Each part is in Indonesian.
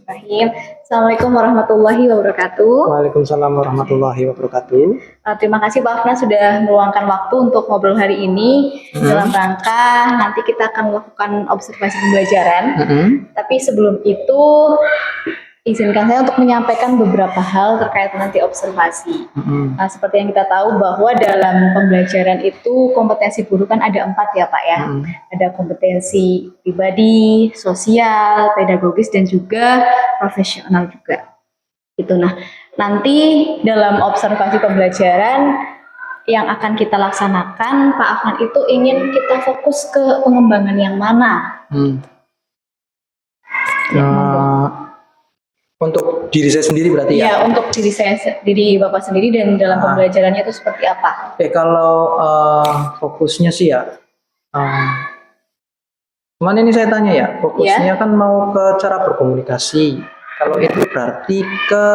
Bismillahirrahmanirrahim. Assalamualaikum warahmatullahi wabarakatuh. Waalaikumsalam warahmatullahi wabarakatuh. Terima kasih Pak Afnan sudah meluangkan waktu untuk ngobrol hari ini dalam rangka nanti kita akan melakukan observasi pembelajaran. Tapi sebelum itu izinkan saya untuk menyampaikan beberapa hal terkait nanti observasi. Nah, seperti yang kita tahu bahwa dalam pembelajaran itu kompetensi guru kan ada 4 ya Pak ya. Ada kompetensi pribadi, sosial, pedagogis, dan juga profesional juga. Itu. Nah, nanti dalam observasi pembelajaran yang akan kita laksanakan, Pak Afnan itu ingin kita fokus ke pengembangan yang mana? Untuk diri saya sendiri berarti ya? Iya, untuk diri Bapak sendiri dan dalam pembelajarannya itu seperti apa? Kalau fokusnya sih ya, cuman ini saya tanya ya, fokusnya kan mau ke cara berkomunikasi. Kalau itu berarti ke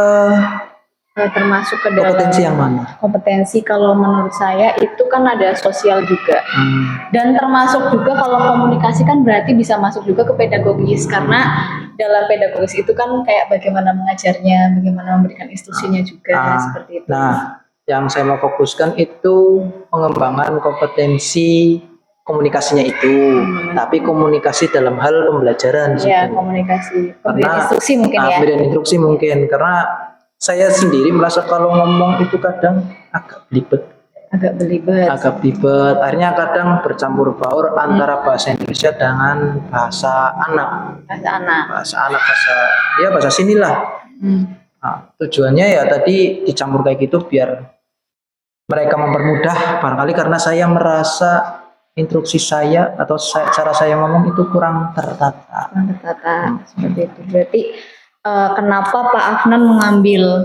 termasuk ke dalam kompetensi yang mana? Kompetensi kalau menurut saya itu kan ada sosial juga. Dan termasuk juga kalau komunikasi kan berarti bisa masuk juga ke pedagogis, karena dalam pedagogis itu kan kayak bagaimana mengajarnya, bagaimana memberikan instruksinya juga seperti itu. Nah, yang saya mau fokuskan itu pengembangan kompetensi komunikasinya itu, tapi komunikasi dalam hal pembelajaran. Iya, komunikasi, pemberian instruksi mungkin ya. Pemberian instruksi mungkin, karena saya sendiri merasa kalau ngomong itu kadang agak belibet. Agak belibet. Akhirnya kadang bercampur baur antara bahasa Indonesia dengan bahasa anak. Bahasa sinilah. Nah, tujuannya ya tadi dicampur kayak gitu biar mereka mempermudah, barangkali karena saya merasa instruksi saya atau cara saya ngomong itu kurang tertata. Seperti itu. Berarti kenapa Pak Afnan mengambil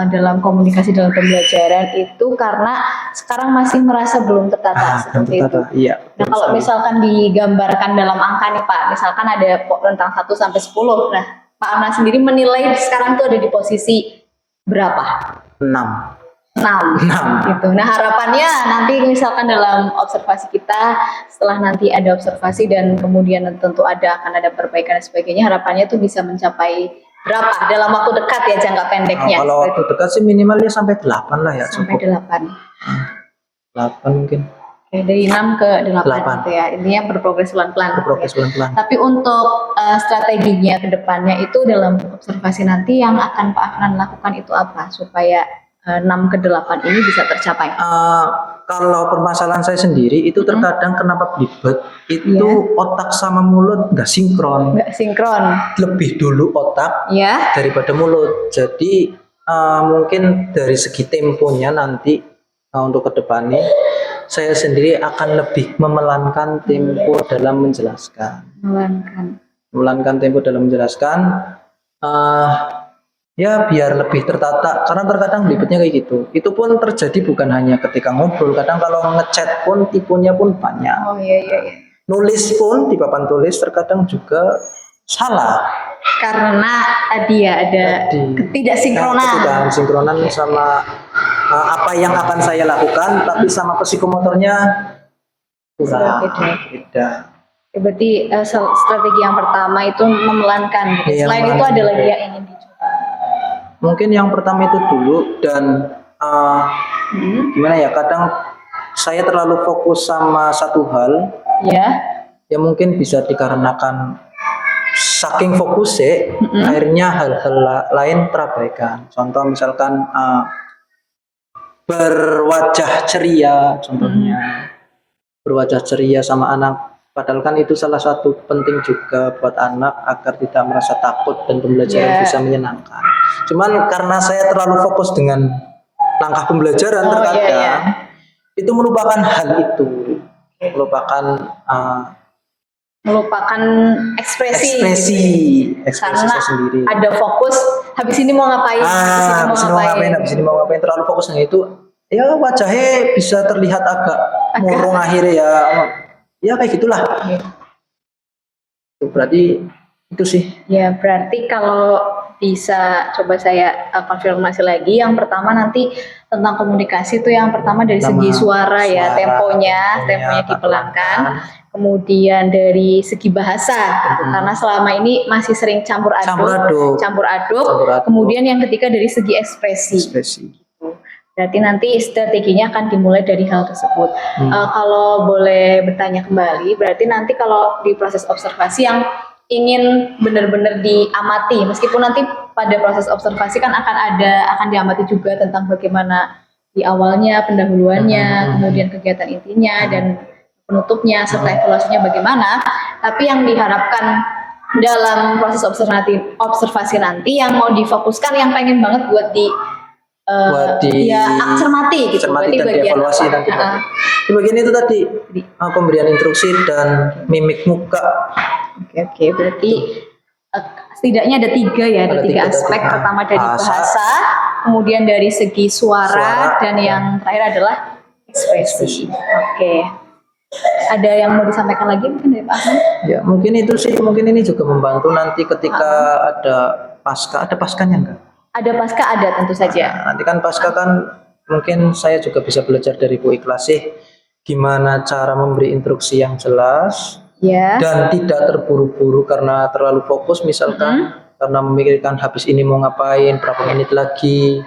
dalam komunikasi dalam pembelajaran itu karena sekarang masih merasa belum tertata seperti itu. Iya. Nah, kalau misalkan digambarkan dalam angka nih Pak, misalkan ada rentang 1 sampai 10. Nah, Pak Afnan sendiri menilai sekarang tuh ada di posisi berapa? 6 gitu. Nah, harapannya nanti misalkan dalam observasi kita, setelah nanti ada observasi dan kemudian tentu akan ada perbaikan dan sebagainya, harapannya tuh bisa mencapai berapa dalam waktu dekat ya, jangka pendeknya? Kalau waktu dekat sih minimalnya sampai 8 lah ya. Sampai 8 mungkin. Oke, dari 6 ke 8 gitu ya. Intinya berprogres pelan-pelan. Tapi untuk strateginya ke depannya itu dalam observasi nanti yang akan Pak Afnan lakukan itu apa supaya 6 ke 8 ini bisa tercapai? Kalau permasalahan saya sendiri itu terkadang kenapa belibet itu otak sama mulut nggak sinkron. Lebih dulu otak daripada mulut. Jadi mungkin dari segi temponya nanti untuk kedepannya saya sendiri akan lebih memelankan tempo dalam menjelaskan. Memelankan tempo dalam menjelaskan. Ya biar lebih tertata, karena terkadang belibetnya kayak gitu. Itu pun terjadi bukan hanya ketika ngobrol, kadang kalau ngechat pun tipunya pun banyak. Nulis pun di papan tulis terkadang juga salah. Karena tadi ya ada ketidaksinkronan sama apa yang akan saya lakukan, tapi sama psikomotornya kurang beda. Berarti strategi yang pertama itu memelankan. Selain itu ada lagi yang ingin dicoba? Mungkin yang pertama itu dulu, dan gimana ya, kadang saya terlalu fokus sama satu hal ya mungkin bisa dikarenakan saking fokusnya akhirnya hal-hal lain terabaikan. Contoh misalkan berwajah ceria, contohnya berwajah ceria sama anak, padahal kan itu salah satu penting juga buat anak agar tidak merasa takut dan pembelajaran bisa menyenangkan. Cuman karena saya terlalu fokus dengan langkah pembelajaran terkadang itu melupakan hal itu, melupakan ekspresi karena sendiri. Ada fokus habis ini mau ngapain, habis ini mau ngapain, terlalu fokus dengan itu ya wajahnya bisa terlihat agak murung akhirnya ya kayak gitulah. Itu berarti itu sih. Ya berarti kalau bisa coba saya konfirmasi lagi, yang pertama nanti tentang komunikasi itu yang pertama dari segi suara ya, temponya dipelankan. kemudian dari segi bahasa gitu. Karena selama ini masih sering campur aduk. Kemudian yang ketiga dari segi ekspresi. Gitu. Berarti nanti strateginya akan dimulai dari hal tersebut. Kalau boleh bertanya kembali, berarti nanti kalau di proses observasi yang ingin benar-benar diamati, meskipun nanti pada proses observasi kan akan diamati juga tentang bagaimana di awalnya, pendahuluannya, kemudian kegiatan intinya dan penutupnya serta evaluasinya bagaimana. Tapi yang diharapkan dalam proses observasi nanti yang mau difokuskan, yang pengen banget buat cermati gitu. Cermati dan dievaluasi nanti. Di bagian itu tadi pemberian instruksi dan mimik muka. Oke, berarti setidaknya ada tiga aspek. Pertama dari bahasa, kemudian dari segi suara, dan yang terakhir adalah ekspresi. Oke. Ada yang mau disampaikan lagi mungkin dari Pak Ahmad? Ya, mungkin itu sih, mungkin ini juga membantu nanti ketika ada paskanya enggak? Ada pasca, ada tentu saja. Nah, nanti kan pasca kan mungkin saya juga bisa belajar dari Bu Ikhlasih gimana cara memberi instruksi yang jelas. Dan tidak terburu-buru karena terlalu fokus misalkan karena memikirkan habis ini mau ngapain, berapa menit lagi.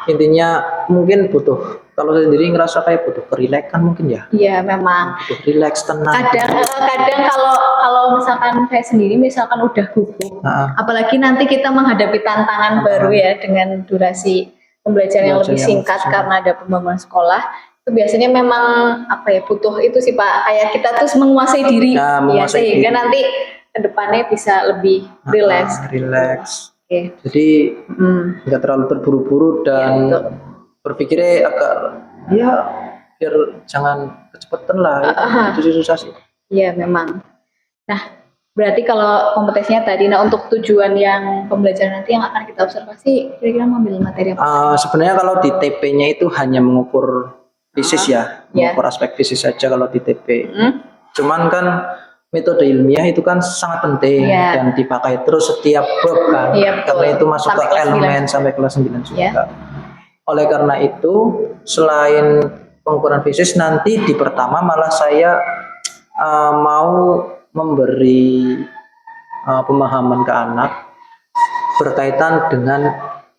Intinya mungkin butuh, kalau saya sendiri ngerasa kayak butuh kerileksan mungkin ya. Iya, memang. Butuh rileks, tenang. Kadang kalau misalkan saya sendiri misalkan udah gugup, apalagi nanti kita menghadapi tantangan baru ya dengan durasi pembelajaran yang lebih singkat karena ada pembangunan sekolah. Itu biasanya memang butuh itu sih Pak, kayak kita terus menguasai diri sehingga nanti kedepannya bisa lebih rileks. Jadi nggak terlalu terburu-buru dan berpikirnya agak biar jangan kecepatan lah, itu susah sih. Iya memang. Nah berarti kalau kompetensinya tadi, untuk tujuan yang pembelajaran nanti yang akan kita observasi, kira-kira mengambil materi apa? Sebenarnya kalau di TP-nya itu hanya mengukur fisis mengukur aspek fisis saja kalau di TP. Cuman kan metode ilmiah itu kan sangat penting dan dipakai terus setiap bab kan. Karena itu masuk ke elemen sampai kelas 9 juga. Oleh karena itu, selain pengukuran fisis, nanti di pertama malah saya mau memberi pemahaman ke anak berkaitan dengan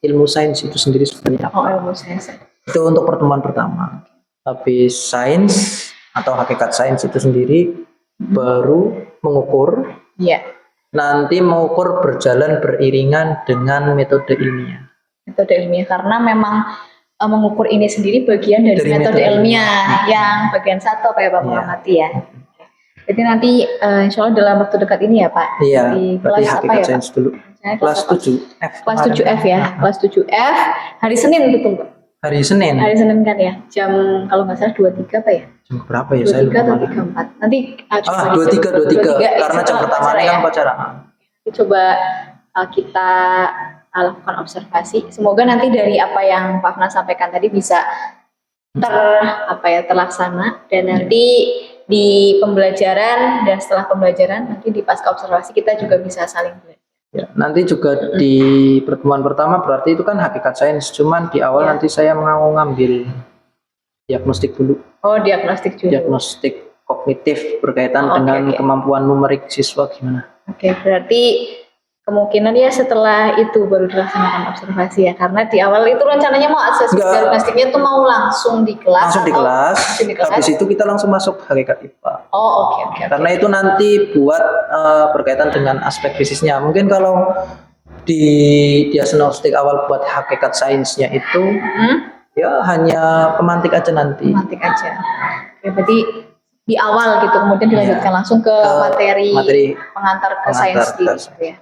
ilmu sains itu sendiri sebenarnya apa. Ilmu sains. Itu untuk pertemuan pertama. Tapi sains atau hakikat sains itu sendiri baru mengukur. Nanti mengukur berjalan beriringan dengan metode ilmiah. Metode ilmiah karena memang mengukur ini sendiri bagian dari metode ilmiah yang bagian satu Pak Bapak mengamati ya. Jadi nanti insya Allah dalam waktu dekat ini ya Pak. Di kelas apa ya Pak? Dulu. Kelas 7F. Kelas 7F ya. Kelas 7F hari Senin betul Pak. Hari Senin kan ya, jam kalau nggak salah 23 Pak ya? Jam berapa ya? 23 atau 34? Nanti 23 karena jam pertama ini kan upacara. Coba kita lakukan observasi. Semoga nanti dari apa yang Pak Afnan sampaikan tadi bisa terlaksana, dan nanti di pembelajaran dan setelah pembelajaran nanti di pasca observasi kita juga bisa saling belajar. Nanti juga di pertemuan pertama berarti itu kan hakikat sains, cuman di awal nanti saya mau ngambil diagnostik dulu. Diagnostik juga. Diagnostik kognitif berkaitan dengan kemampuan numerik siswa gimana. Berarti kemungkinan ya setelah itu baru dilaksanakan observasi ya, karena di awal itu rencananya mau asesmen diagnostiknya tuh mau langsung di kelas. Habis itu kita langsung masuk hakikat IPA. Karena itu nanti buat berkaitan dengan aspek fisisnya. Mungkin kalau di diagnostik awal buat hakikat sainsnya itu ya hanya pemantik aja nanti. Berarti di awal gitu, kemudian dilanjutkan langsung ke materi pengantar ke sains gitu ya.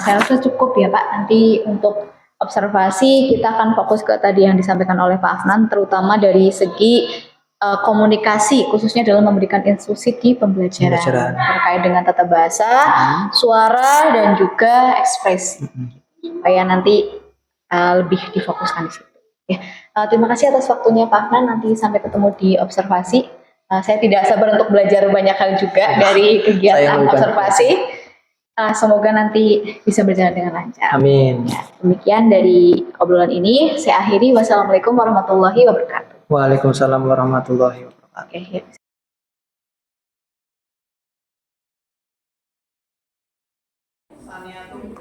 Saya rasa cukup ya Pak. Nanti untuk observasi kita akan fokus ke tadi yang disampaikan oleh Pak Afnan, terutama dari segi komunikasi, khususnya dalam memberikan instruksi di pembelajaran terkait dengan tata bahasa, suara, dan juga ekspresi. Supaya nanti lebih difokuskan di situ. Terima kasih atas waktunya Pak Afnan. Nanti sampai ketemu di observasi. Saya tidak sabar untuk belajar banyak hal juga dari kegiatan observasi. Semoga nanti bisa berjalan dengan lancar. Amin. Demikian dari obrolan ini, saya akhiri. Wassalamualaikum warahmatullahi wabarakatuh. Waalaikumsalam warahmatullahi wabarakatuh. Sania tuh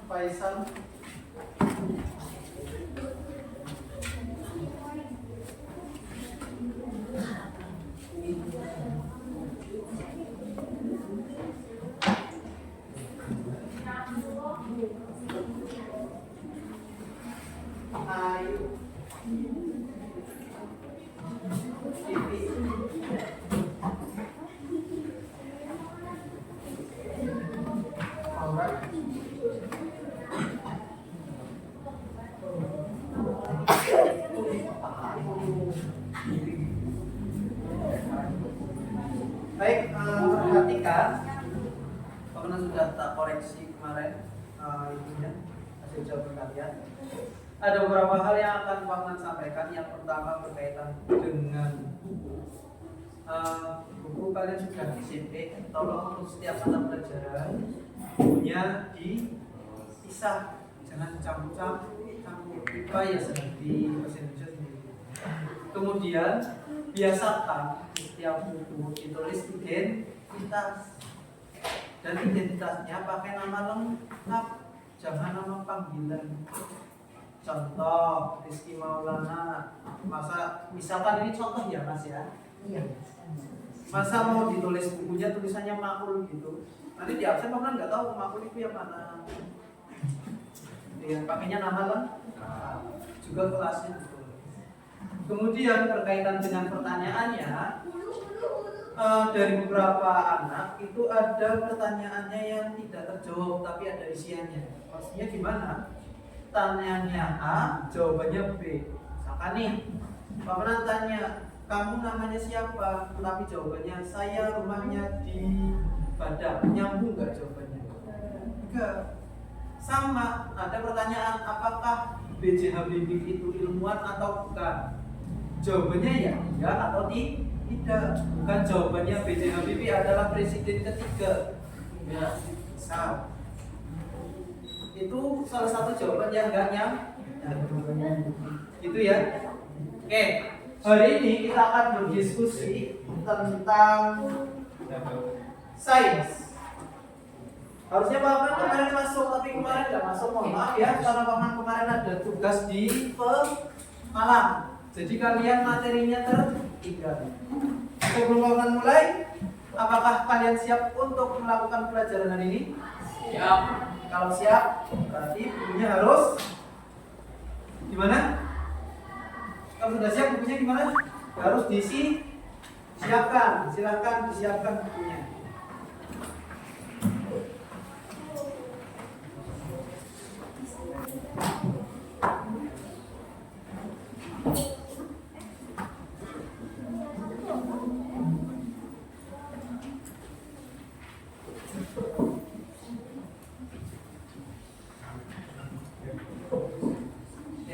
Faisal Ayu Siti Maura baik, perhatikan karena sudah tak koreksi kemarin itunya hasil jawaban kalian. Ada beberapa hal yang akan Pak Nan sampaikan. Yang pertama berkaitan dengan buku kalian sudah SMP. Tolong untuk setiap mata pelajaran bukunya dipisah, jangan campur IPA ya seperti bahasa Indonesia sendiri. Kemudian biasakan setiap buku ditulis identitas, dan identitasnya pakai nama lengkap, jangan nama panggilan. Contoh Rizky Maulana, masa misalkan ini contoh ya Mas ya, masa mau ditulis bukunya tulisannya Makul gitu, nanti di absen orang nggak tahu Makul itu yang mana. Ya, pakainya nama lengkap, juga kelasnya gitu. Kemudian berkaitan dengan pertanyaannya, dari beberapa anak itu ada pertanyaannya yang tidak terjawab tapi ada isiannya. Maksudnya gimana? Pertanyaannya A, jawabannya B. Misalkan nih, Pak Menan tanya, kamu namanya siapa? Tapi jawabannya saya rumahnya di Padang. Nyambung nggak jawabannya? Enggak. Sama, ada pertanyaan apakah B.J. Habibie itu ilmuwan atau bukan? Jawabannya ya atau tidak. Bukan jawabannya B.J. Habibie adalah presiden ketiga. Ya, sama. Itu salah satu jawaban yang enggak gitu ya. Oke, hari ini kita akan berdiskusi tentang sains. Harusnya Pak Man kemarin masuk, tapi kemarin nggak masuk, mohon maaf ya, karena Pak Man kemarin ada tugas di Pemalang. Jadi kalian materinya tertinggal. Sebelum Pak Man mulai, apakah kalian siap untuk melakukan pelajaran hari ini? Siap. Kalau siap, berarti bukunya harus gimana? Kalau sudah siap, bukunya gimana? Harus siapkan. Silahkan disiapkan bukunya.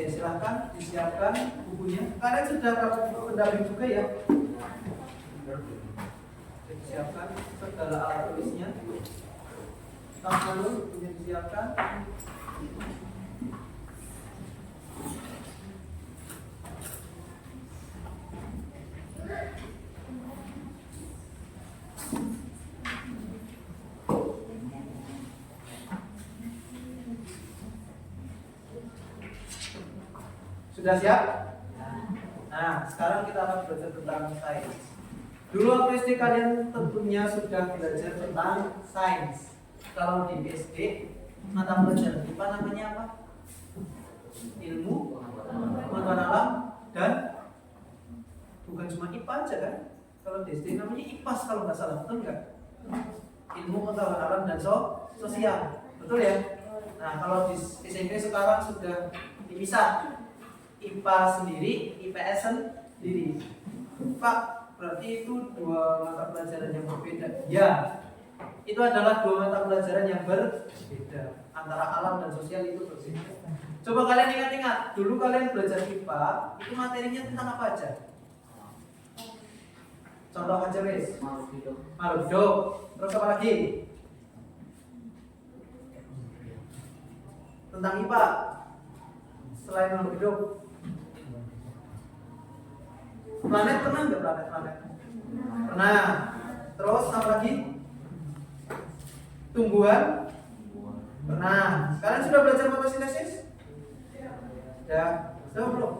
Silahkan disiapkan bukunya. Kalian sudah dapat buku pendamping juga ya? Disiapkan segala alat tulisnya. Tas dulu bukunya disiapkan. Sudah siap? Nah, sekarang kita akan belajar tentang sains. Dulu waktu SD kalian tentunya sudah belajar tentang sains. Kalau di SD, mata pelajaran IPA namanya apa? Ilmu pengetahuan alam dan bukan cuma IPA aja kan? Kalau di SD namanya IPAS kalau nggak salah, betul nggak? Ilmu pengetahuan alam dan sosial, betul ya? Nah, kalau di SMP sekarang sudah dipisah. IPA sendiri, IPS sendiri. Pak, berarti itu dua mata pelajaran yang berbeda. Ya, itu adalah dua mata pelajaran yang berbeda. Antara alam dan sosial itu berbeda. Coba kalian ingat-ingat, dulu kalian belajar IPA, itu materinya tentang apa aja? Contoh aja wis. Makhluk hidup. Terus apa lagi? Tentang IPA. Selain makhluk hidup. Planet pernah nggak planet? Pernah. Terus apa lagi? Tumbuhan? Pernah. Kalian sudah belajar fotosintesis? Ya, sudah belum?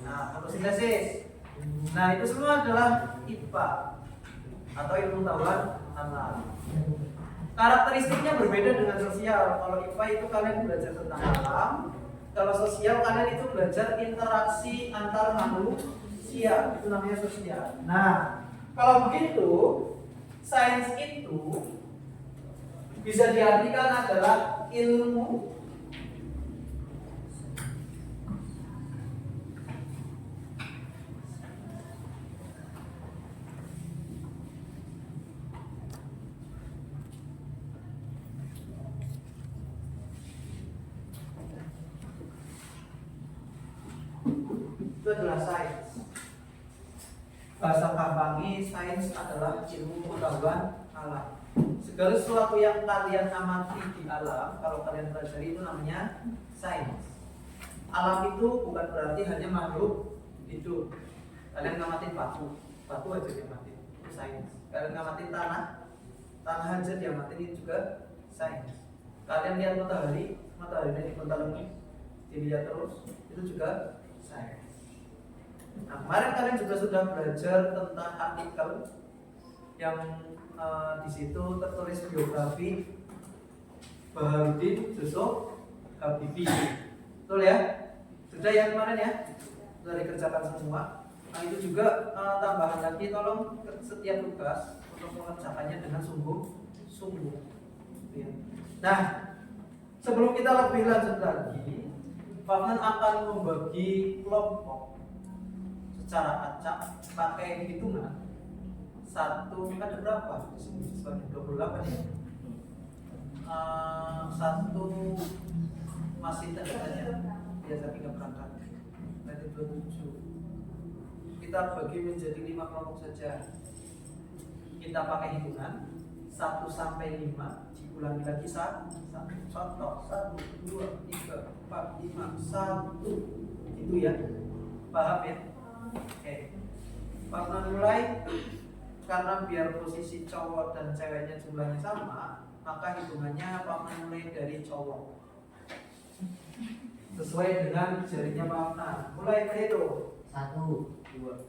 Nah, fotosintesis. Nah, itu semua adalah IPA atau ilmu pengetahuan alam. Karakteristiknya berbeda dengan sosial. Kalau IPA itu kalian belajar tentang alam. Kalau sosial kalian itu belajar interaksi antar manusia. Itu namanya sosial. Nah, kalau begitu, sains itu bisa diartikan adalah ilmu itu adalah sains. Bahasa gampangnya sains adalah ilmu pengetahuan alam. Segala sesuatu yang kalian amati di alam, kalau kalian pelajari itu namanya sains. Alam itu bukan berarti hanya makhluk hidup. Kalian ngamatin batu aja diamatin, itu sains. Kalian ngamatin tanah aja diamatin, itu juga sains. Kalian lihat mataharinya dibentalangi, dilihat terus, itu juga sains. Nah, kemarin kalian juga sudah belajar tentang artikel yang di situ tertulis biografi Baharudin Yusuf Habibie. Betul ya? Sudah ya kemarin ya? Sudah dikerjakan semua. Nah, itu juga tambahan lagi, tolong setiap tugas untuk mengerjakannya dengan sungguh-sungguh. Nah, sebelum kita lebih lanjut lagi, Pak Man akan membagi kelompok secara acak pakai hitungan. Satu ada berapa? Di sini 28 ya. Satu masih terkadang biasa 3 berangkat. Berarti 27. Kita bagi menjadi 5 kelompok saja. Kita pakai hitungan 1 sampai 5, diulangi lagi 1, 2, 3, 4, 5, 1. Itu ya. Paham ya? Oke. Pak mulai. Karena biar posisi cowok dan ceweknya jumlahnya sama, maka hitungannya Pak mulai dari cowok sesuai dengan jarinya Pak Man. Mulai berhitung 1, 2, 5, 1,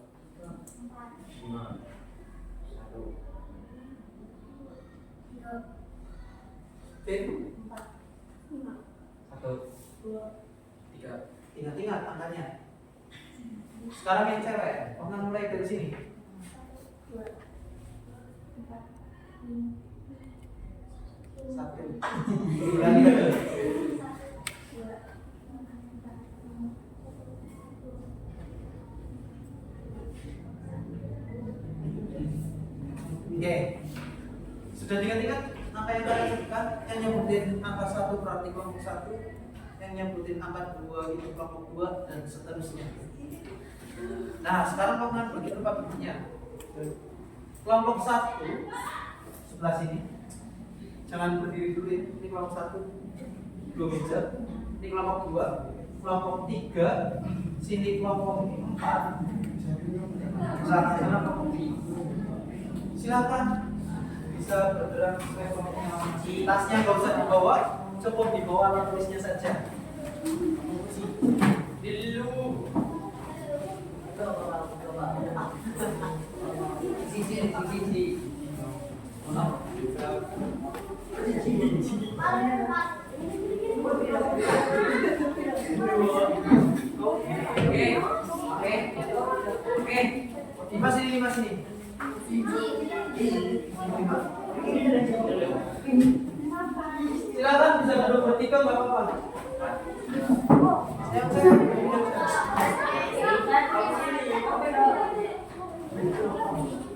3. Ingat angkanya. Sekarang yang cewek, Pak Man mulai dari sini. 1. Oke. Sudah diingat angka yang kalian sebutkan? Yang nyebutin angka 1 berarti kelompok 1, yang nyebutin angka 2 itu kelompok 2, dan seterusnya. Nah, sekarang kamu bagi tempat duduknya. Kelompok 1 sebelah sini. Jangan berdiri dulu ya. Ini kelompok 1, 2 meja. Ini kelompok 2, kelompok 3, sini kelompok 4. Sana kelompok 3. Silakan bisa bergerak sesuai kelompoknya masing-masing. Tasnya nggak usah dibawa, cukup dibawa alat tulisnya saja. Dulu. Sisi. Oke. Lima sini. Silakan bisa duduk bertiga, nggak apa-apa.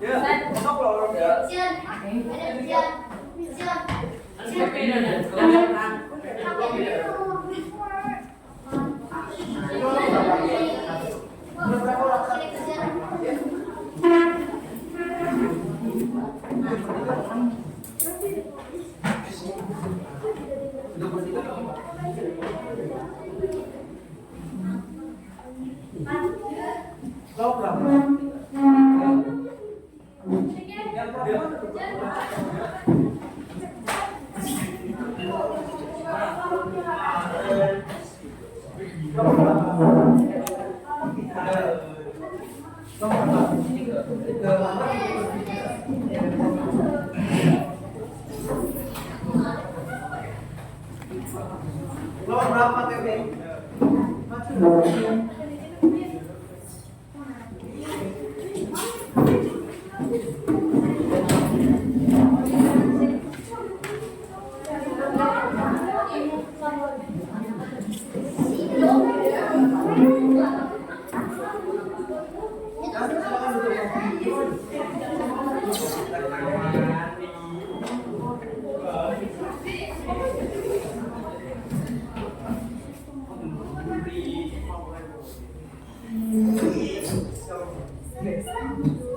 Ya, masuk loh ya. Berapa orang?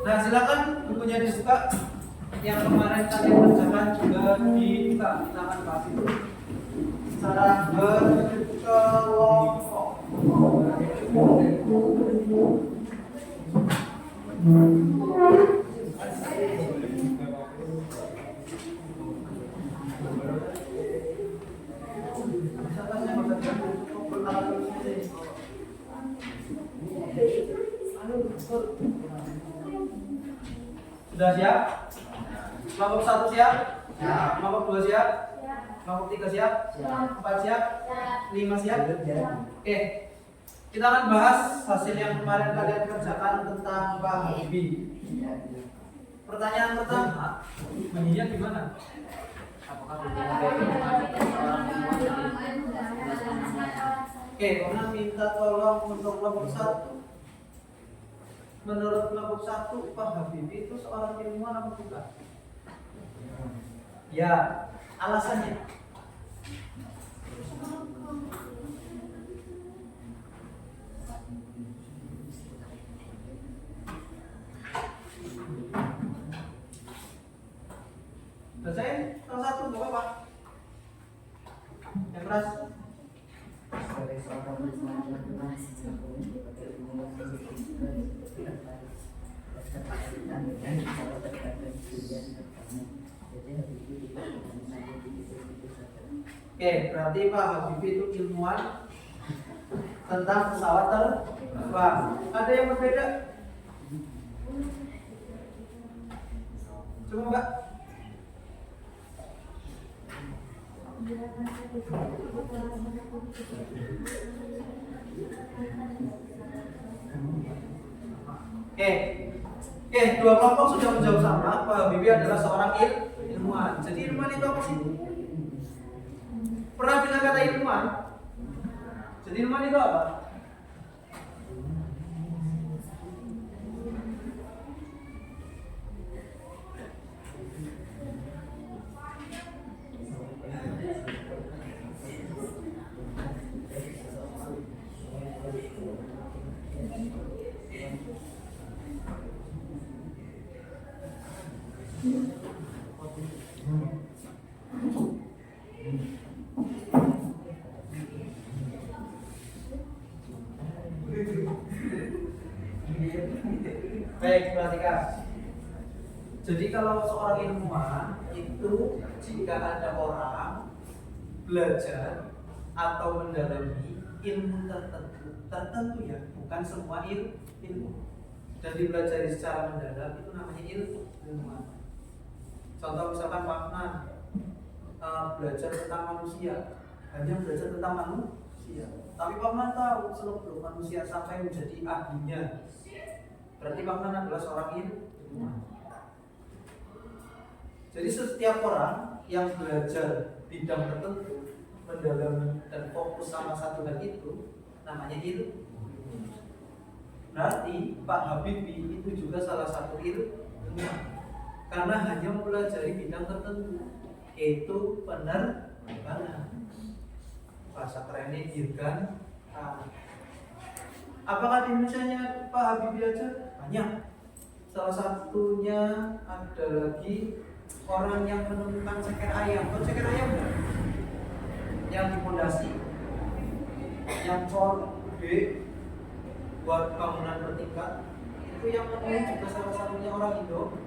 Nah, silakan bukunya dibuka. Yang kemarin kalian kerjakan juga dibuka. Kita akan bahas itu secara berkelompok. Sudah siap? Kelompok 1 siap? Kelompok 2 siap? Kelompok 3 siap? 4 siap? 5 siap? Oke. Kita akan bahas hasil yang kemarin kalian kerjakan tentang Pak Habibie. Pertanyaan pertama, bunyinya gimana? Apakah Oke, Mona minta tolong untuk kelompok 1. Menurut kelompok 1, Pak Habibie itu seorang ilmuwan apa bukan? Ya, alasannya. Selesai? Salah satu, gak apa-apa. Yang keras. Oke, berarti Pak Habibie itu ilmuwan tentang pesawat terbang. Ada yang berbeda? Coba Mbak. Oke, dua kelompok sudah menjawab sama. Pak Habibie adalah seorang ilmuwan. Jadi ilmuwan itu apa sih? Pernah dengar kata ilmuwan? Jadi ilmuwan itu apa? Baik, perhatikan. Jadi kalau seorang ilmuwan itu jika ada orang belajar atau mendalami ilmu tertentu ya, bukan semua ilmu, dan dipelajari secara mendalam, itu namanya ilmuwan. Contoh misalkan Pak Nan belajar tentang manusia, hanya belajar tentang manusia, tapi Pak Man tahu seluk-beluk manusia sampai menjadi ahlinya. Berarti Pak Man adalah seorang ilmuwan. Jadi setiap orang yang belajar bidang tertentu, mendalami dan fokus sama satu hal itu, namanya ilmu. Berarti Pak Habibie itu juga salah satu ilmuwan, karena hanya mempelajari bidang tertentu, yaitu penerbangan. Bahasa kerennya dirgan. Apakah di Indonesia Pak Habibie aja? Banyak. Salah satunya ada lagi orang yang menemukan ceker ayam. Tahu ceker ayam enggak? Yang di pondasi, yang cor gede buat bangunan bertingkat, itu yang menemukan juga salah satunya orang Indo.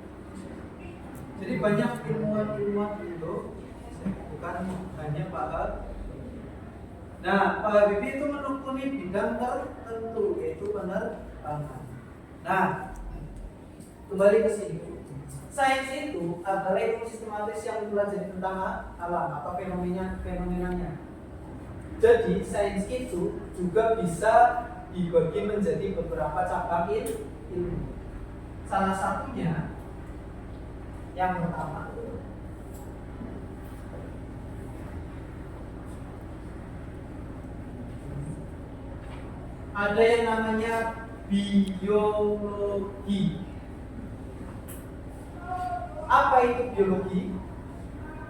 Jadi banyak ilmuwan-ilmuwan itu bukan hanya Pak Habibie. Nah, Pak Habibie itu menekuni bidang tertentu, yaitu penerbangan. Nah, kembali ke sini. Sains itu adalah ilmu sistematis yang mempelajari tentang alam, apa fenomenanya. Jadi, sains itu juga bisa dibagi menjadi beberapa cabang ilmu. Salah satunya yang pertama ada yang namanya biologi. Apa itu biologi?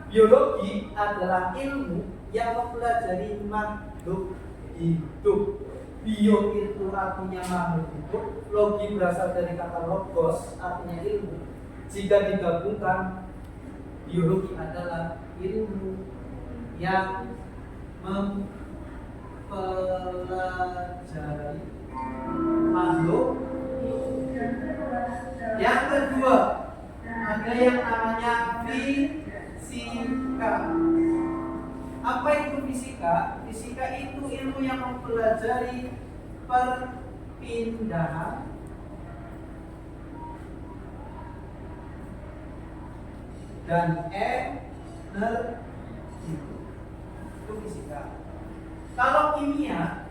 Biologi adalah ilmu yang mempelajari makhluk hidup. Bio itu artinya makhluk hidup, logi berasal dari kata logos, artinya ilmu. Jika digabungkan, biologi adalah ilmu yang mempelajari makhluk hidup. Yang kedua, ada yang namanya fisika. Apa itu fisika? Fisika itu ilmu yang mempelajari perpindahan dan energi. Itu fisika. Kalau kimia,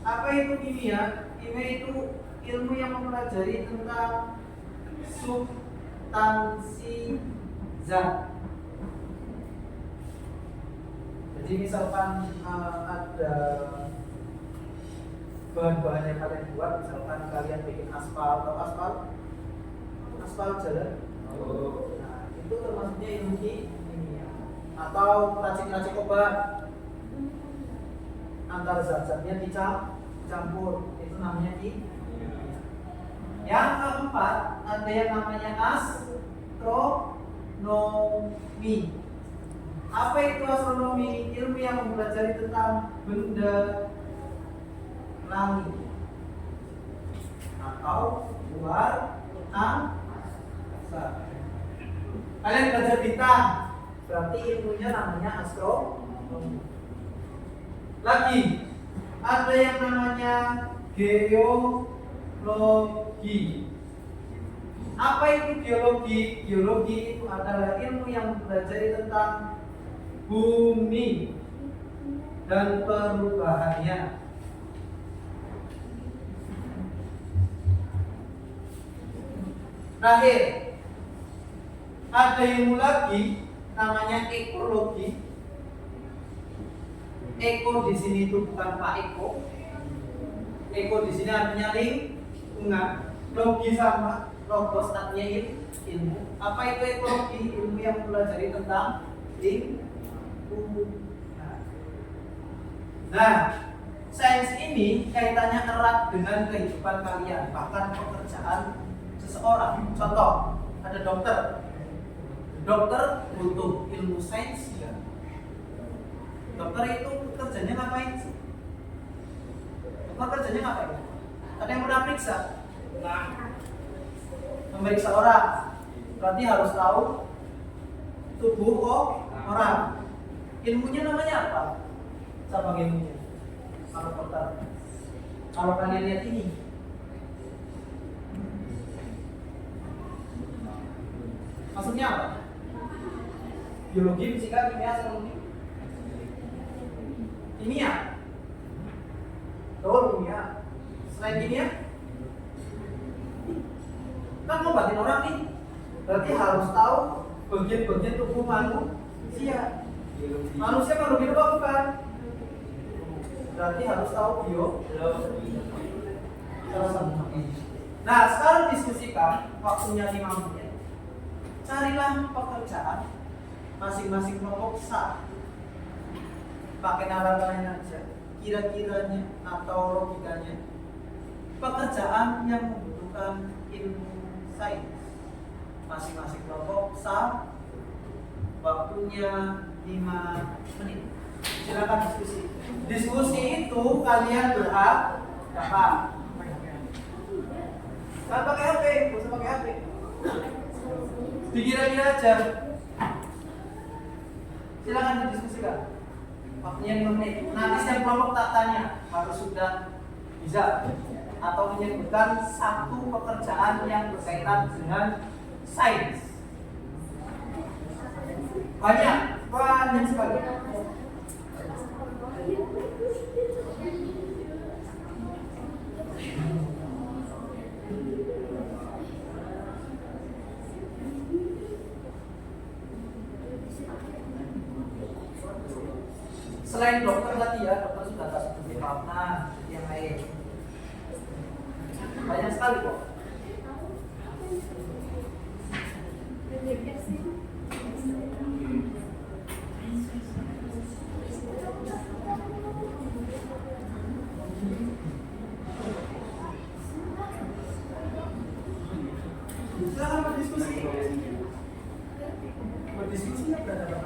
apa itu kimia? Kimia itu ilmu yang mempelajari tentang substansi zat. Jadi misalkan ada bahan-bahan yang kalian buat, misalkan kalian bikin aspal atau aspal jalan. Nah, itu termasuknya ilmu kimia. Atau racik-racik obat, antara zat-zatnya dicampur, itu namanya kimia. Yang keempat, ada yang namanya astronomi. Apa itu astronomi? Ilmu yang mempelajari tentang benda langit atau luar angkasa. Kalian belajar bintang, berarti ilmunya namanya astronomi. Lagi, ada yang namanya geologi. Apa itu geologi? Geologi itu adalah ilmu yang mempelajari tentang bumi dan perubahannya. Terakhir, ada ilmu lagi namanya ekologi. Eko di sini itu bukan Pak Eko. Eko di sini artinya lingkungan. Logi sama logos artinya ilmu. Apa itu ekologi? Ilmu yang mempelajari tentang lingkungan. Nah, sains ini kaitannya erat dengan kehidupan kalian, bahkan pekerjaan seseorang. Contoh, ada dokter. Dokter butuh ilmu sains ya. Dokter itu kerjanya ngapain sih? Dokter kerjanya ngapain? Ada yang pernah periksa? Memeriksa orang, berarti harus tahu tubuh orang. Ilmunya namanya apa? Sama ilmunya. Kalau dokter. Kalau kalian lihat ini, maksudnya apa? Biologi, fisika, kimia, astronomi. Kimia. Betul, kimia. Selain kimia, kan ngobatin orang nih. Berarti harus tahu bagian-bagian tubuh manusia. Manusia kalau hidup apa bukan? Berarti harus tahu Nah, sekarang diskusikan waktunya 5 menit. Carilah pekerjaan masing-masing kelompok sah. Pakai nalar kalian aja. Kira-kiranya atau logikanya pekerjaan yang membutuhkan ilmu sains. Masing-masing kelompok sah. Waktunya 5 menit. Silakan diskusi. Diskusi itu kalian berhak dapat. Jangan pakai HP, nggak usah pakai HP. Dikira-kira aja. Silakan didiskusikan. Waktunya 5 menit. Nanti setiap kelompok tak tanya harus sudah bisa atau menyebutkan satu pekerjaan yang berkaitan dengan sains. Banyak sekali. Selain dokter tadi ya, dokter sudah tak seperti Fatna, yang lain. Banyak sekali kok. Silahkan berdiskusi. Berdiskusinya berada.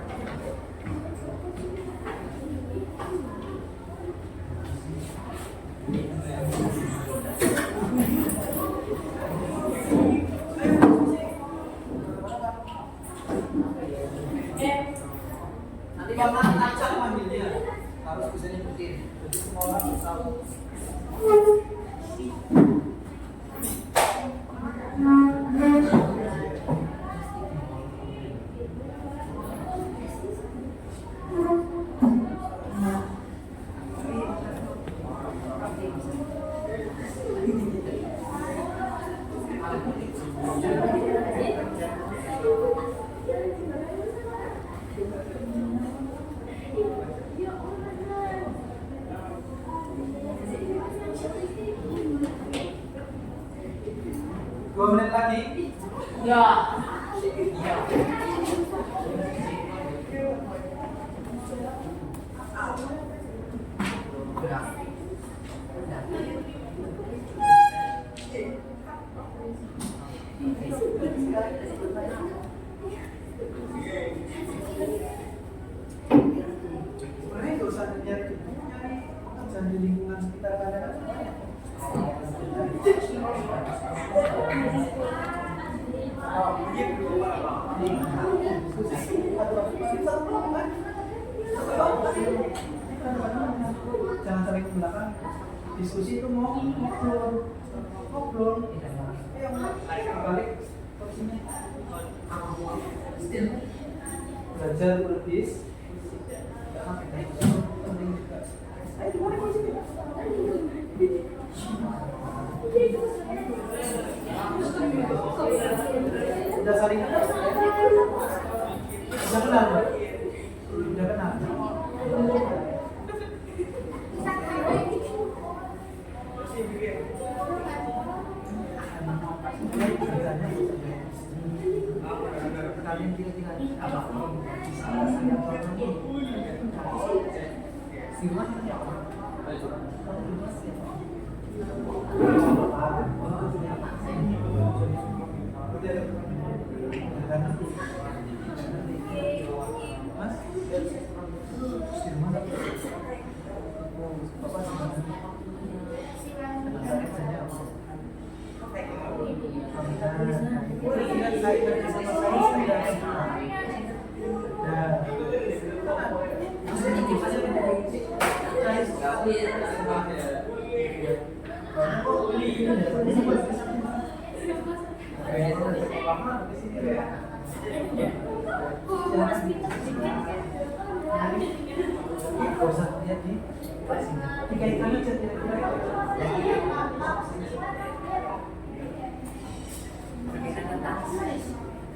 Nanti bapak ngacak manggilnya harus bisa nyebutin, jadi semua orang bisa tahu. Dua menit lagi? Ya. Iya. Sebenarnya nggak usah nyari pekerjaan di lingkungan sekitar kalian. Jangan saling ke belakang. Diskusi itu mau ngobrol. Balik ke sini. Belajar berdis. Penting juga. Udah saling udah kenal, Mbak? Udah kenal. Kalian kira-kira apa?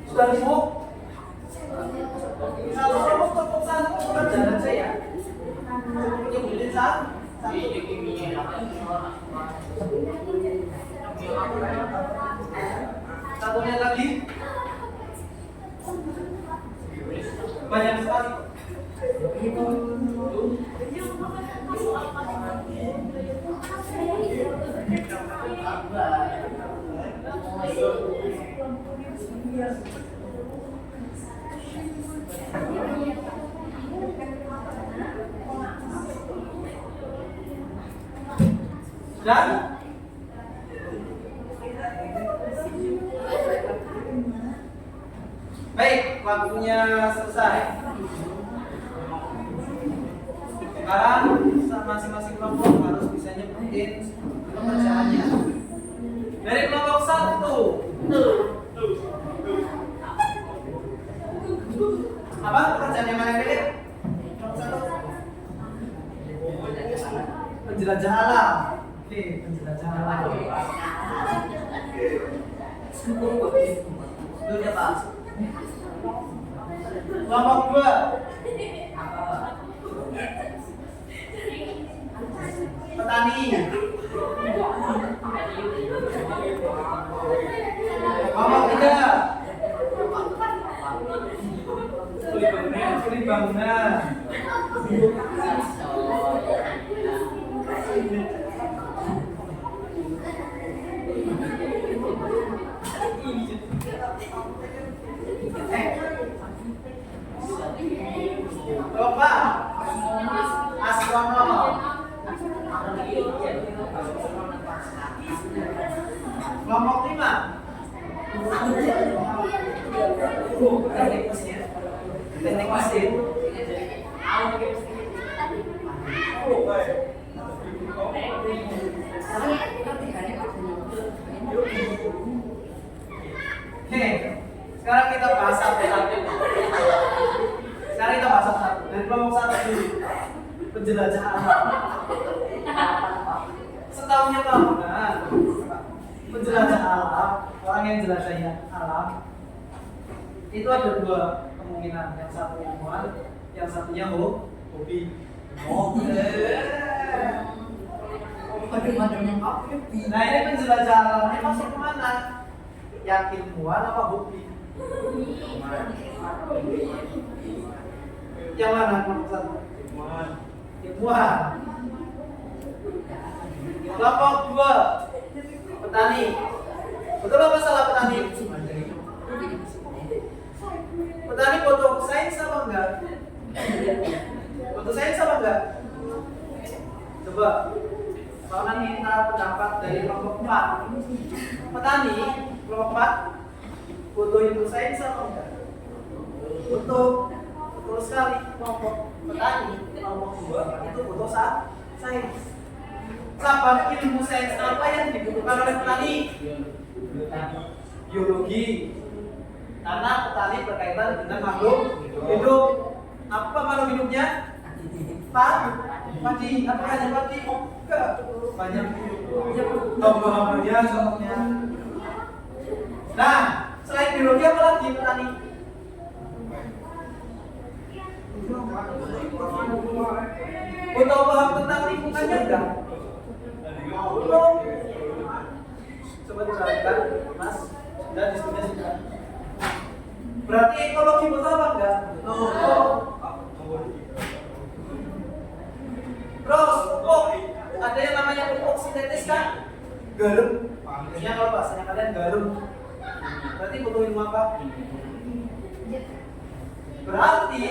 Sudah sibuk? Kalau kamu tepuk tangan, jalan saya. Yang beli satu. Satunya lagi. Banyak sekali. Dan Baik, waktunya selesai. Sekarang masing-masing kelompok harus bisa nyebutin pekerjaannya. Dari kelompok 1. Apa pekerjaan yang mana pilih? Kelompok 1. Penjelajah alam. Oke, penjelajah alam. Dulunya Pak. Kelompok 2. Petani. Kelompok 3. Kuli bangunan. Kelompok astronom. Kelompok 5. Teknik mesin. Teknik mesin. Oke, sekarang kita bahas satu-satu. Dari kelompok 1 dulu. Penjelajah alam. Setahunya kamu kan, penjelajah alam, orang yang jelajahi alam itu ada 2 kemungkinan. Yang satu ilmuwan, yang satunya hobi. Nah ini penjelajah alam ini masuk kemana? Yang ilmuwan apa hobi? Yang mana kelompok 1? Ilmuwan. Kelompok 2 petani. Betul apa salah petani? Petani butuh sains apa enggak? Butuh sains apa enggak? Coba kalau minta pendapat dari kelompok 4. Petani kelompok 4 butuh ilmu sains apa enggak? Butuh. Betul sekali. Kelompok petani kelompok 2 itu butuh sains. Cabang ilmu sains apa yang dibutuhkan oleh petani? Biologi. Karena petani berkaitan dengan makhluk hidup. Apa makhluk hidupnya? Padi. Apa hanya padi? Enggak. Banyak tumbuh-tumbuhannya contohnya. Nah, selain biologi apa lagi petani? Butuh paham tentang lingkungannya enggak? Belum. Coba diperhatikan, Mas. Sudah diskusikan. Berarti ekologi butuh apa enggak? Terus, ada yang namanya pupuk sintetis kan? Garam. Maksudnya kalau bahasanya kalian garam. Berarti butuh ilmu apa? Berarti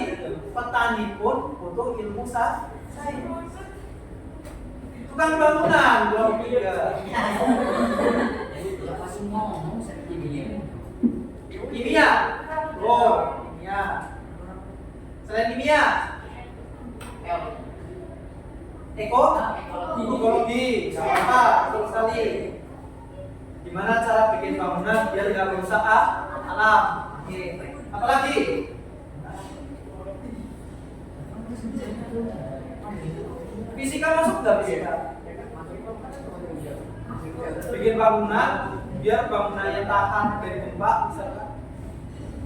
petani pun butuh ilmu sains. Tukang bangunan belum juga. Kimia. Kimia. Selain kimia, ekologi. Apa? Betul sekali. Gimana cara bikin bangunan biar nggak merusak alam? Oke. Apalagi? Fisika masuk nggak fisika? Bikin bangunan biar bangunannya tahan dari gempa misalkan,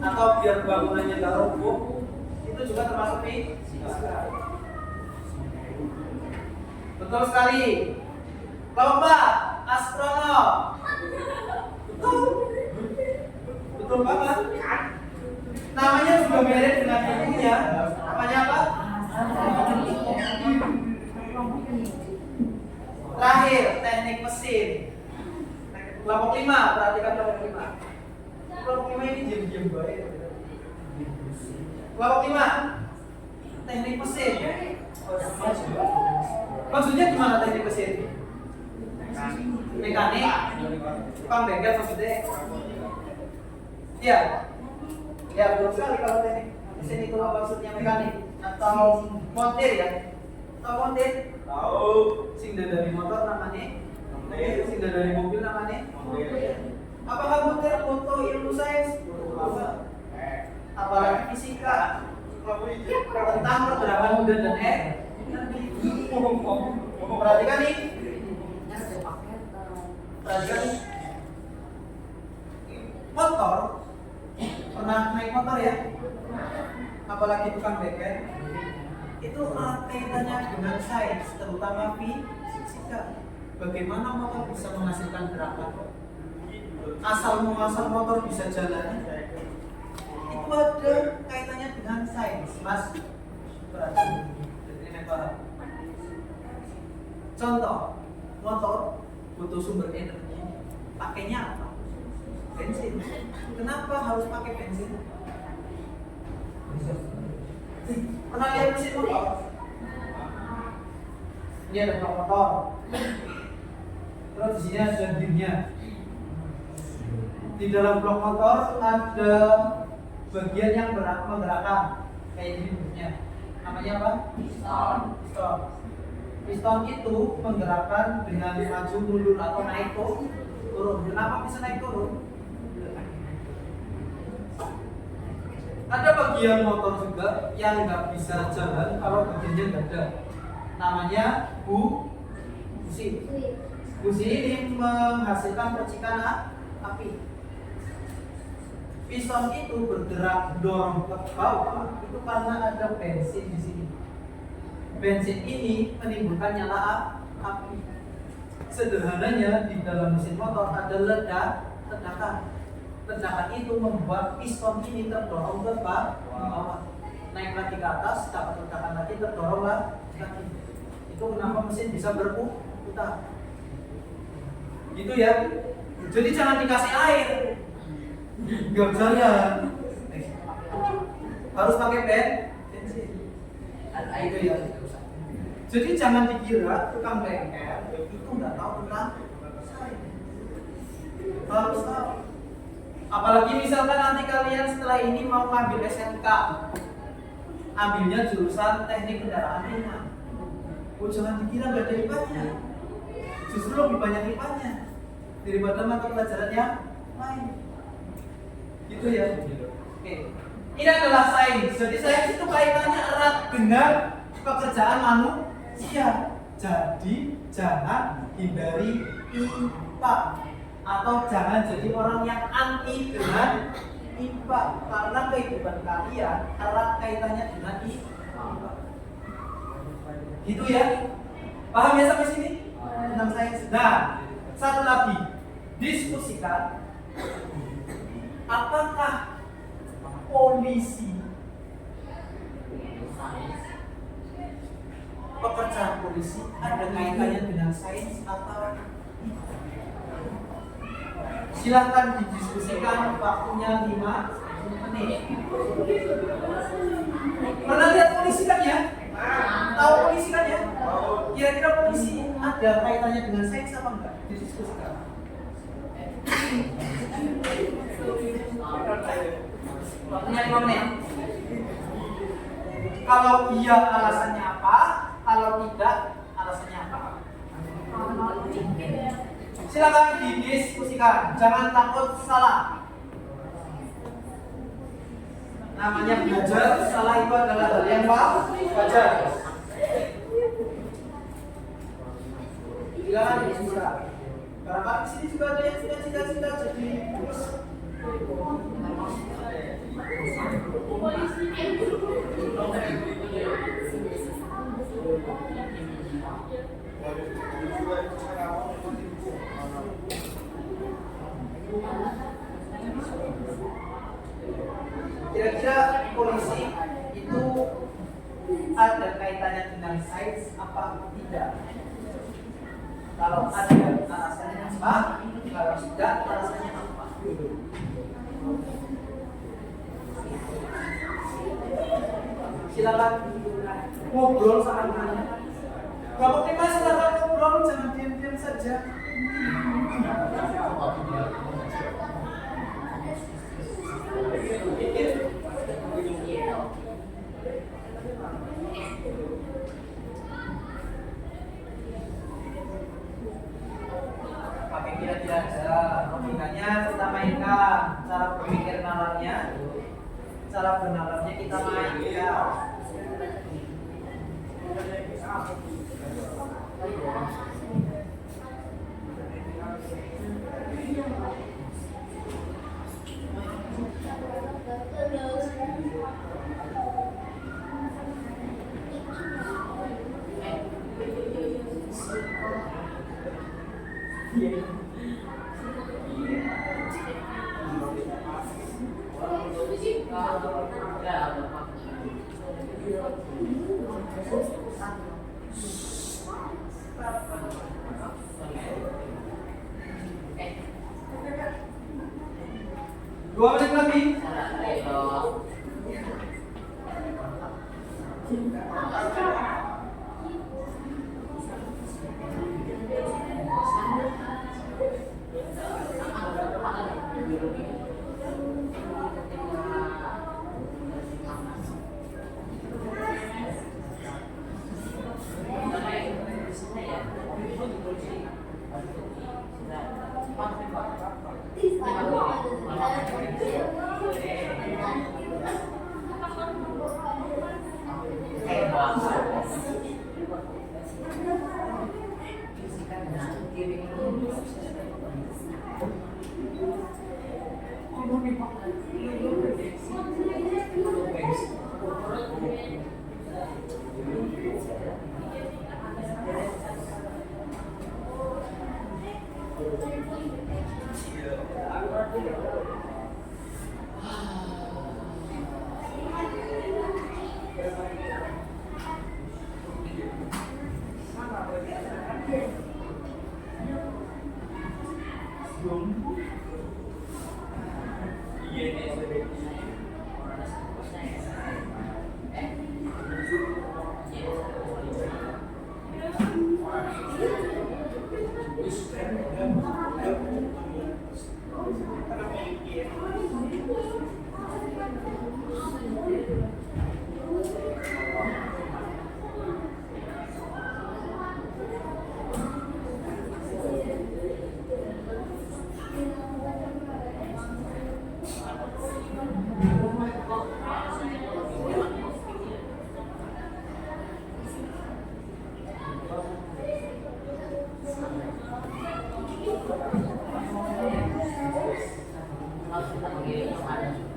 atau biar bangunannya nggak roboh, itu juga termasuk fisika. Betul sekali. Kelompok astronom. Betul banget. Namanya juga mirip dengan ilmunya. Namanya apa? Terakhir, teknik mesin. Kelompok 5, perhatikan kelompok 5. Kelompok 5 ini diam-diam baik. Kelompok 5, teknik mesin. Maksudnya gimana teknik mesin? Mekanik, tukang bengkel maksudnya. Iya. Ya, betul sekali kalau teknik mesin itu maksudnya mekanik atau montir ya. Tahu montir? Tahu. Sing dari motor namanya montir, sing dari mobil namanya montir. Apakah montir foto ilmu sains? Apalagi fisika tentang pergerakan udara dan air. Perhatikan nih. Perhatikan nih. Motor, pernah naik motor ya? Apalagi tukang bengkel. Itu erat kaitannya dengan sains, terutama fisika. Bagaimana motor bisa menghasilkan gerakan? Asal muasal motor bisa jalan, itu ada kaitannya dengan sains, Mas. Berarti ini paham. Contoh, motor butuh sumber energi, pakainya apa? Bensin. Kenapa harus pakai bensin? Pernah lihat mesin motor? Ini ada blok motor. Terus di sini ada gearnya. Di dalam blok motor ada bagian yang menggerakkan kayak gini bentuknya. Namanya apa? Piston. Piston itu menggerakkan dengan maju mundur atau naik turun. Kenapa bisa naik turun? Ada bagian motor juga yang nggak bisa jalan kalau bagiannya nggak ada. Namanya busi. Busi ini menghasilkan percikan api. Piston itu bergerak dorong ke bawah itu karena ada bensin di sini. Bensin ini menimbulkan nyala api. Sederhananya di dalam mesin motor ada ledakan. Ledakan itu membuat piston ini terdorong ke bawah. Naik lagi ke atas, dapat ledakan lagi, terdorong lagi. Itu kenapa mesin bisa berputar. Gitu ya. Jadi jangan dikasih air. Gak jalan. Harus pakai bensin. Itu ya. Jadi jangan dikira tukang bengkel itu nggak tahu tentang sains. Harus tahu. Apalagi misalkan nanti kalian setelah ini mau ngambil SMK, ambilnya jurusan teknik kendaraan ringan. Jangan dikira nggak ada IPA-nya. Justru lebih banyak IPA-nya daripada mata pelajaran yang lain. Gitu ya. Oke. Ini adalah sains. Jadi sains itu kaitannya erat dengan pekerjaan manusia. Jadi jangan hindari IPA atau jangan jadi orang yang anti dengan IPA karena kehidupan kalian erat kaitannya dengan IPA. Gitu ya. Paham ya sampai sini? Tentang sains. Nah, satu lagi. Diskusikan apakah polisi pekerjaan polisi ada kaitannya dengan sains atau tidak? Silakan didiskusikan, waktunya 5 menit. Pernah lihat polisi kan ya? Tahu polisi kan ya? Kira-kira polisi ada kaitannya dengan sains apa enggak? Didiskusikan. Waktunya 5 menit. Kalau iya alasannya apa? Kalau tidak alasannya apa? Silakan didiskusikan. Jangan takut salah. Namanya belajar, salah itu adalah hal yang wajar. Silakan didiskusikan. Karena di sini juga ada yang sudah cita-cita jadi bos. Kira-kira polisi itu ada kaitannya dengan sains apa tidak? Kalau ada alasannya apa? Kalau tidak alasannya apa? Silakan ngobrol sama temannya. Kalau kita silakan ngobrol, jangan diam-diam saja. cara benarannya kita mainkan. Dua menit lagi.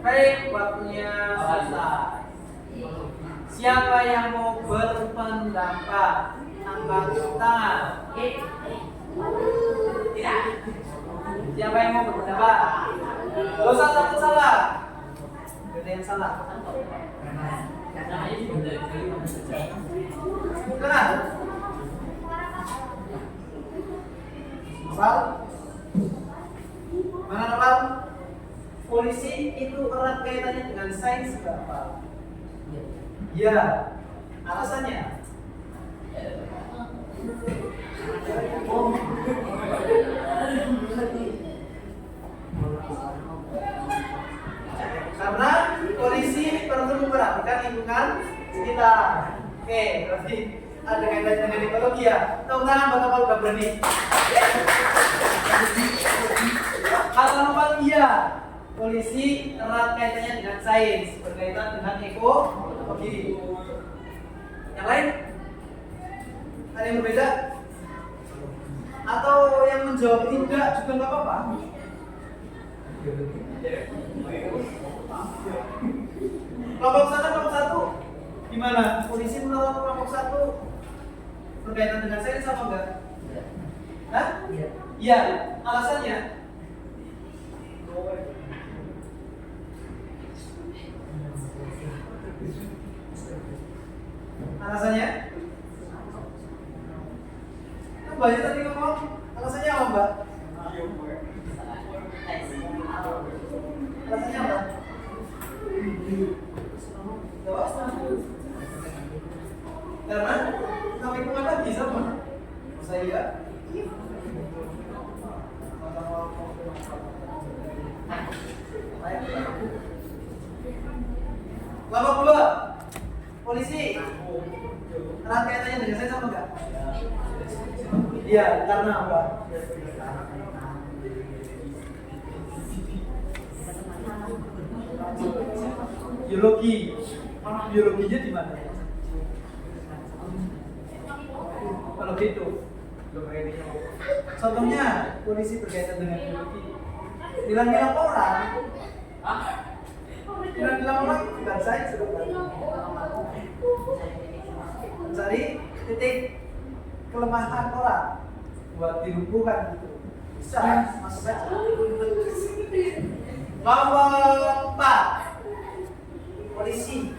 Baik, waktunya selesai. Siapa yang mau berpendapat? Angkat tangan. Tidak. Siapa yang mau berpendapat? Gak usah takut salah. Gak ada yang salah. Silakan. Novel? Mana Novel? Polisi itu erat kaitannya dengan sains berapa? Ya, alasannya? Karena polisi perlu memperhatikan lingkungan sekitar. Oke, berarti ada kaitannya dengan ekologi ya. Tepuk tangan buat Novel udah berani. Kalau Novel iya. Polisi erat kaitannya dengan sains, berkaitan dengan ekologi. Yang lain? Ada yang berbeda? Atau yang menjawab tidak juga nggak apa-apa? Kelompok sana, kelompok satu, gimana? Polisi menolak kelompok satu berkaitan dengan sains apa enggak? Hah? Iya. Alasannya? Alasannya? Mbak tadi ngomong, alasannya apa Mbak? Alasannya apa? Karena kami pengadap bisa Mbak? Saya kelompok dua, polisi erat kaitannya dengan saya sama enggak? Iya, karena apa? Biologi. Biologinya di mana? Kalau gitu. Contohnya polisi berkaitan dengan biologi. Bilang-bilang orang. Bilang-bilang orang bukan sains sudah. Mencari titik kelemahan orang buat dilumpuhkan gitu. Bisa masuk aja. Kelompok 4 polisi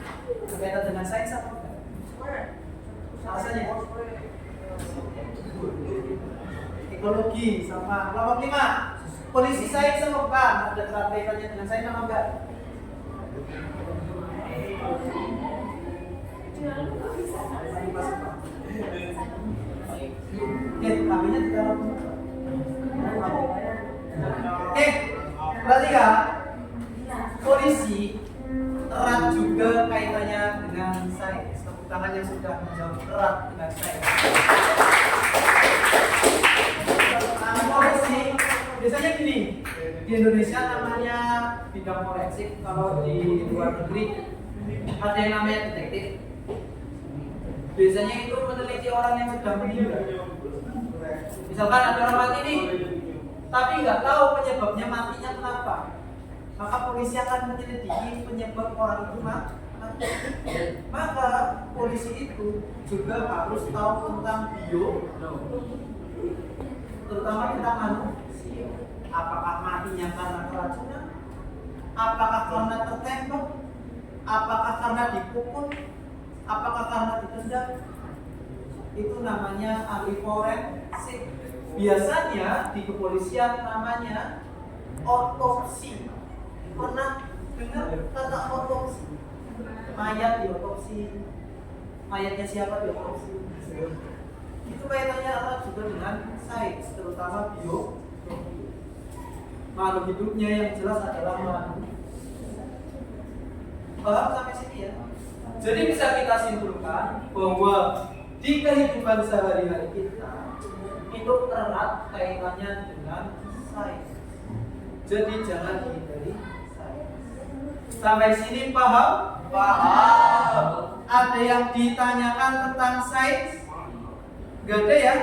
berkaitan dengan sains apa enggak? Alasannya ekologi sama. Kelompok 5 polisi sains apa bukan? Ada kaitannya dengan sains apa enggak? Oke, kaminya di dalam. Oke, perhatikan. Polisi erat juga kaitannya dengan sains. Tepuk tangan yang sudah menjawab erat dengan sains. Polisi biasanya gini, di Indonesia namanya bidang forensik, kalau di luar negeri ada yang namanya detektif. Biasanya itu meneliti orang yang sudah meninggal. Misalkan ada orang mati nih, tapi nggak tahu penyebabnya matinya kenapa, maka polisi akan menyelidiki penyebab orang itu mati. Maka polisi itu juga harus tahu tentang terutama tentang manusia. Apakah matinya karena keracunan? Apakah karena tertembak? Apakah karena dipukul? Apakah karena ditendang? Itu namanya ahli forensik. Biasanya di kepolisian namanya otopsi. Pernah dengar kata otopsi? Mayat diotopsi. Mayatnya siapa diotopsi? Itu kaitannya erat juga dengan sains, terutama biologi. Makhluk hidupnya yang jelas adalah manusia. Paham sampai sini ya? Jadi bisa kita simpulkan bahwa di kehidupan sehari-hari kita itu erat kaitannya dengan sains. Jadi jangan dihindari sains. Sampai sini paham? Paham. Ada yang ditanyakan tentang sains? Gak ada ya?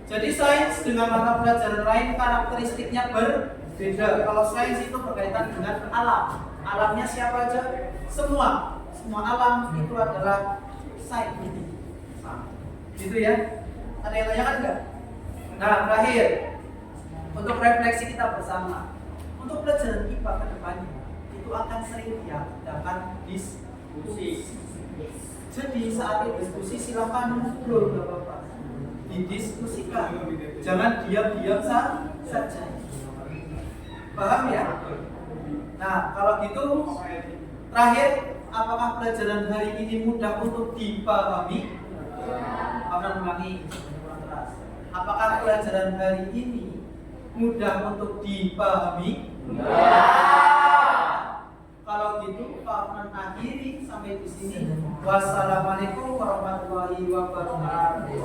Jadi sains dengan mata pelajaran lain karakteristiknya berbeda. Kalau sains itu berkaitan dengan alam. Alamnya siapa aja? Semua alam itu adalah sains. Gitu ya? Ada yang tanyakan enggak? Nah, terakhir untuk refleksi kita bersama. Untuk pelajaran IPA ke depannya itu akan sering diadakan diskusi. Jadi saat diskusi silakan ngobrol, enggak apa-apa. Didiskusikan. Jangan diam-diam saja. Paham ya? Nah, kalau gitu terakhir, apakah pelajaran hari ini mudah untuk dipahami? Akan ulangi kurang keras. Apakah pelajaran hari ini mudah untuk dipahami? Ya. Kalau gitu, Pak Afnan akhiri sampai di sini. Wassalamualaikum warahmatullahi wabarakatuh.